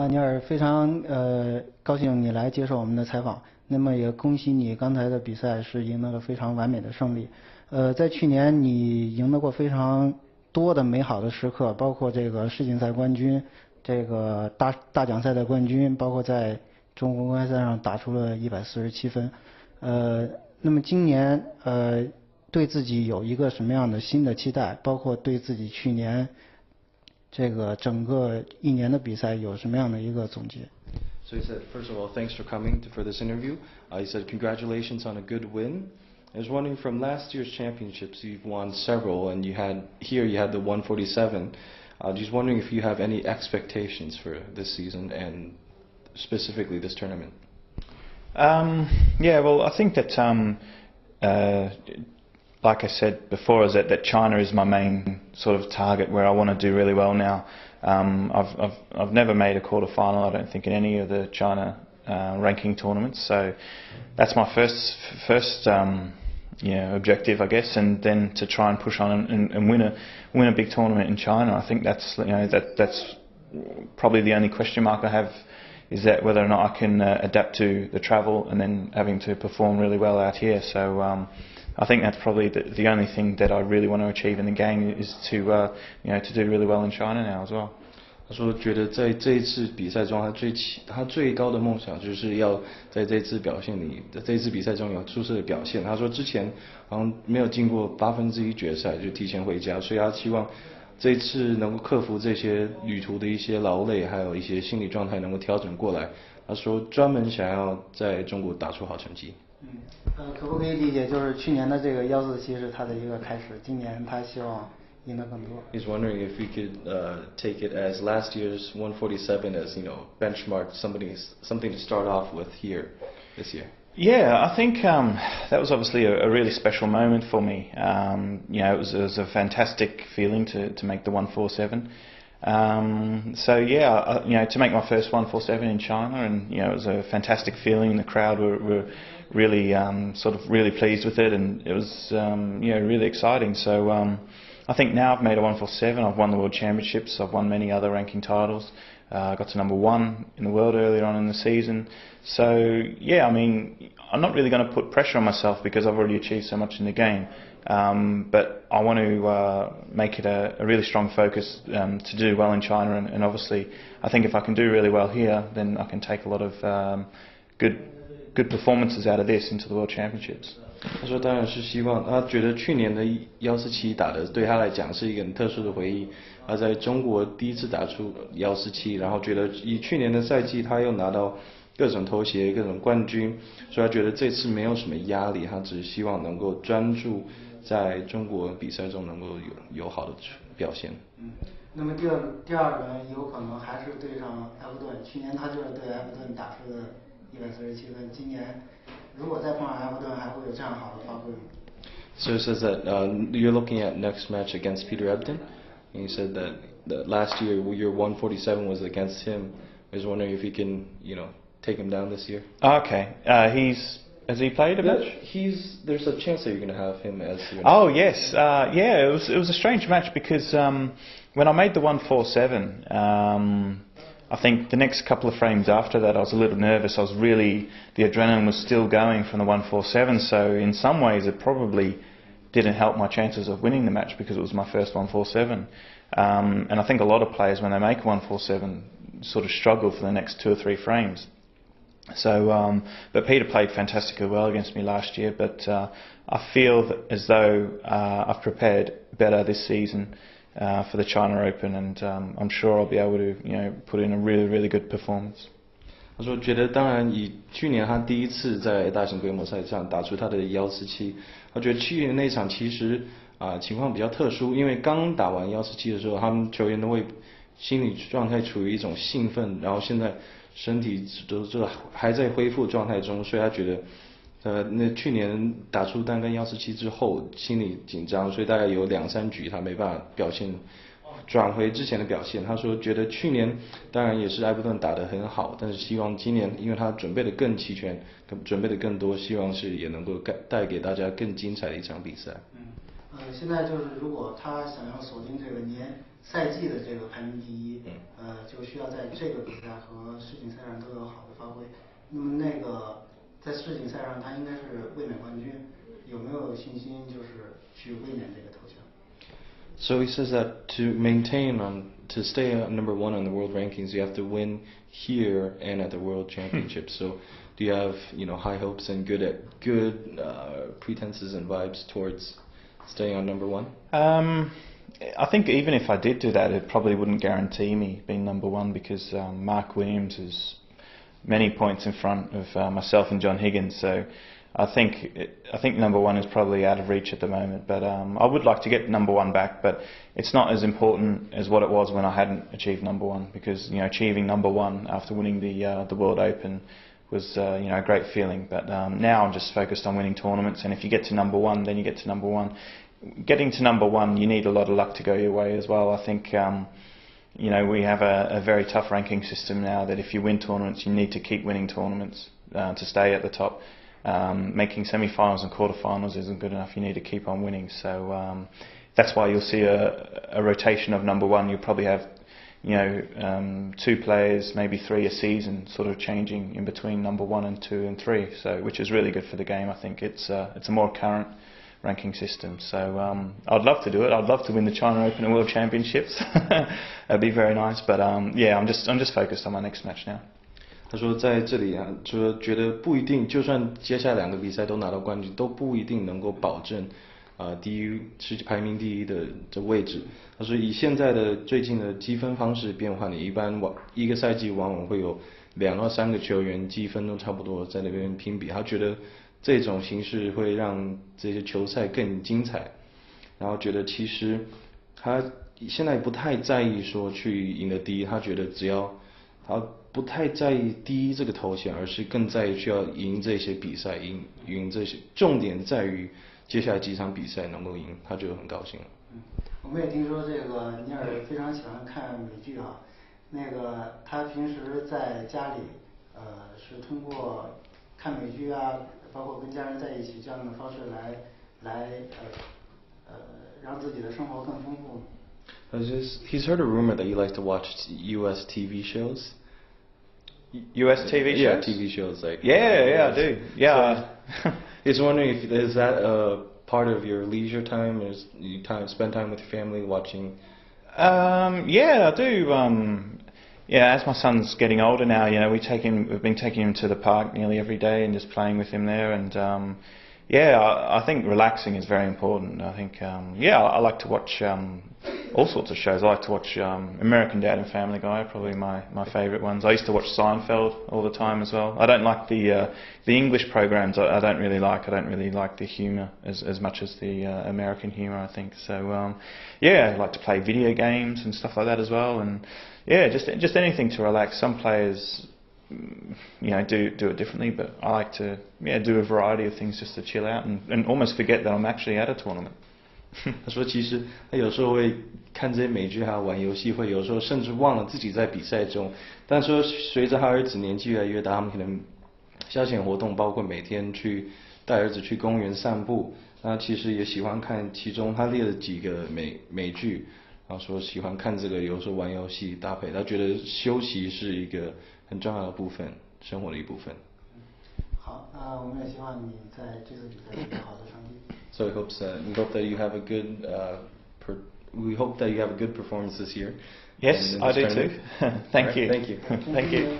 尼尔，非常高兴你来接受我们的采访。那么也恭喜你刚才的比赛是赢得了非常完美的胜利。在去年你赢得过非常多的美好的时刻，包括这个世锦赛冠军，这个大奖赛的冠军，包括在中国公开赛上打出了147分。那么今年对自己有一个什么样的新的期待？包括对自己去年这个整个一年的比赛有什么样的一个总结？ So he said, first of all, thanks for coming for this interview. He said, congratulations on a good win. I was wondering, from last year's championships, you've won several, and you had the 147. Just wondering if you have any expectations for this season and specifically this tournament. Yeah, well, I think that like I said before, is that China is my main sort of target where I want to do really well now. I've never made a quarter final, I don't think, in any of the China ranking tournaments. So that's my first objective, I guess, and then to try and push on and win a big tournament in China. I think that's that's probably the only question mark I have, is that whether or not I can adapt to the travel and then having to perform really well out here. So I think that's probably the only thing that I really want to achieve in the game, is to to do really well in China now as well. 他说，觉得在这一次比赛中，他最高的梦想就是要在这次比赛中有出色的表现。他说之前好像没有进过1/8决赛就提前回家，所以他希望这次能够克服这些旅途的一些劳累，还有一些心理状态能够调整过来。他说专门想要在中国打出好成绩。可不可以理解就是去年的这个147是他的一个开始，今年他希望赢得更多。 He's wondering if we could take it as last year's 147 as benchmark, something to start off with here this year. Yeah, I think that was obviously a really special moment for me. It was a fantastic feeling to make the 147. So yeah, to make my first 147 in China, and it was a fantastic feeling. The crowd were really really pleased with it, and it was really exciting. So I think now I've made a 147. I've won the World Championships. I've won many other ranking titles. I got to #1 in the world earlier on in the season. So yeah, I mean, I'm not really going to put pressure on myself because I've already achieved so much in the game. But I want to make it a really strong focus to do well in China, and obviously I think if I can do really well here, then I can take a lot of good performances out of this into the World Championships. 他说当然是希望，他觉得去年的147打的对他来讲是一个很特殊的回忆。他在中国第一次打出147，然后觉得以去年的赛季他又拿到各种头衔、各种冠军，所以他觉得这次没有什么压力，他只是希望能够专注在中国比赛中能够有好的表现。那么第二轮有可能还是对上埃弗顿，去年他就是对埃弗顿打出的147分，今年如果再碰上埃弗顿，还会有这样好的发挥吗？ So it says that you're looking at next match against Peter Ebdon, and you said that last year your 147 was against him. I was wondering if you can take him down this year. Okay, has he played a match? There's a chance that you're going to have him as your Oh yes, yeah. It was a strange match because when I made the 147, I think the next couple of frames after that I was a little nervous. The adrenaline was still going from the 147, so in some ways it probably didn't help my chances of winning the match because it was my first 147. And I think a lot of players, when they make 147, sort of struggle for the next 2 or 3 frames. So, but Peter played fantastically well against me last year. But I feel as though I've prepared better this season for the China Open, and I'm sure I'll be able to put in a really good performance. 他说觉得当然以去年他第一次在大型规模赛上打出他的147，他觉得去年那场其实情况比较特殊，因为刚打完147的时候，他们球员都会心理状态处于一种兴奋，然后现在身体都还在恢复状态中，所以他觉得那去年打出单杆147之后心理紧张，所以大概有2-3局他没办法表现转回之前的表现。他说觉得去年当然也是埃弗顿打得很好，但是希望今年因为他准备的更齐全，准备的更多，希望是也能够带给大家更精彩的一场比赛。现在就是如果他想要锁定这个赛季的这个排名第一，就需要在这个比赛和世锦赛上都有好的发挥。那么那个在世锦赛上他应该是卫冕冠军，有没有信心就是去卫冕这个头衔？ So he says that to stay number one on the world rankings, you have to win here and at the world championship. So do you have high hopes and good pretenses and vibes towards staying on number one? I think even if I did do that, it probably wouldn't guarantee me being number one because Mark Williams is many points in front of myself and John Higgins. So I think number one is probably out of reach at the moment. But I would like to get number one back, but it's not as important as what it was when I hadn't achieved number one, because achieving number one after winning the World Open was a great feeling. But now I'm just focused on winning tournaments, and if you get to number one, then you get to number one. Getting to number one, you need a lot of luck to go your way as well. I think we have a very tough ranking system now that if you win tournaments, you need to keep winning tournaments to stay at the top. Making semi-finals and quarter-finals isn't good enough. You need to keep on winning. So that's why you'll see a rotation of number one. You'll probably have two players, maybe three a season, sort of changing in between number one and two and three. So which is really good for the game. I think it's a more current ranking system. So I'd love to do it. I'd love to win the China Open and World Championships. That'd be very nice. But yeah, I'm just focused on my next match now. 他说在这里说觉得不一定，就算接下来2个比赛都拿到冠军，都不一定能够保证世界排名第一的这位置。他说以现在的最近的积分方式变化，你一般一个赛季往往会有2到3个球员积分都差不多在那边拼比。他觉得这种形式会让这些球赛更精彩，然后觉得其实他现在不太在意说去赢得第一，他觉得只要他不太在意第一这个头衔，而是更在意需要赢这些比赛，赢这些，重点在于接下来几场比赛能够赢，他就很高兴了。我们也听说这个尼尔非常喜欢看美剧啊，那个他平时在家里是通过看美剧啊，包括跟家人在一起这样的方式来让自己的生活更丰富。He's heard a rumor that you like to watch U.S. TV shows. US TV shows? Yeah, TV shows like. Yeah, I do. Yeah. So, he's wondering is that a part of your leisure time? Is you spend time with your family watching? Yeah, I do. Yeah, as my son's getting older now, we've been taking him to the park nearly every day and just playing with him there. And yeah, I think relaxing is very important. I think I like to watch all sorts of shows. I like to watch American Dad and Family Guy, probably my favourite ones. I used to watch Seinfeld all the time as well. I don't like the English programs. I don't really like. I don't really like the humour as much as the American humour, I think. So yeah, I like to play video games and stuff like that as well. And yeah, just anything to relax. Some players do it differently, but I like to do a variety of things just to chill out and almost forget that I'm actually at a tournament. 他说其实他有时候会看这些美剧还有玩游戏，会有时候甚至忘了自己在比赛中。但说随着他儿子年纪越来越大，他们可能消遣活动包括每天去带儿子去公园散步，那其实也喜欢看其中他列了几个美剧，然后说喜欢看这个，有时候玩游戏搭配，他觉得休息是一个很重要的部分，生活的一部分。好，那我们也希望你在这次比赛取得好的成绩。So we hope that you have a good we hope that you have a good performance this year. Yes, I do too. Thank you. Thank you. Thank you.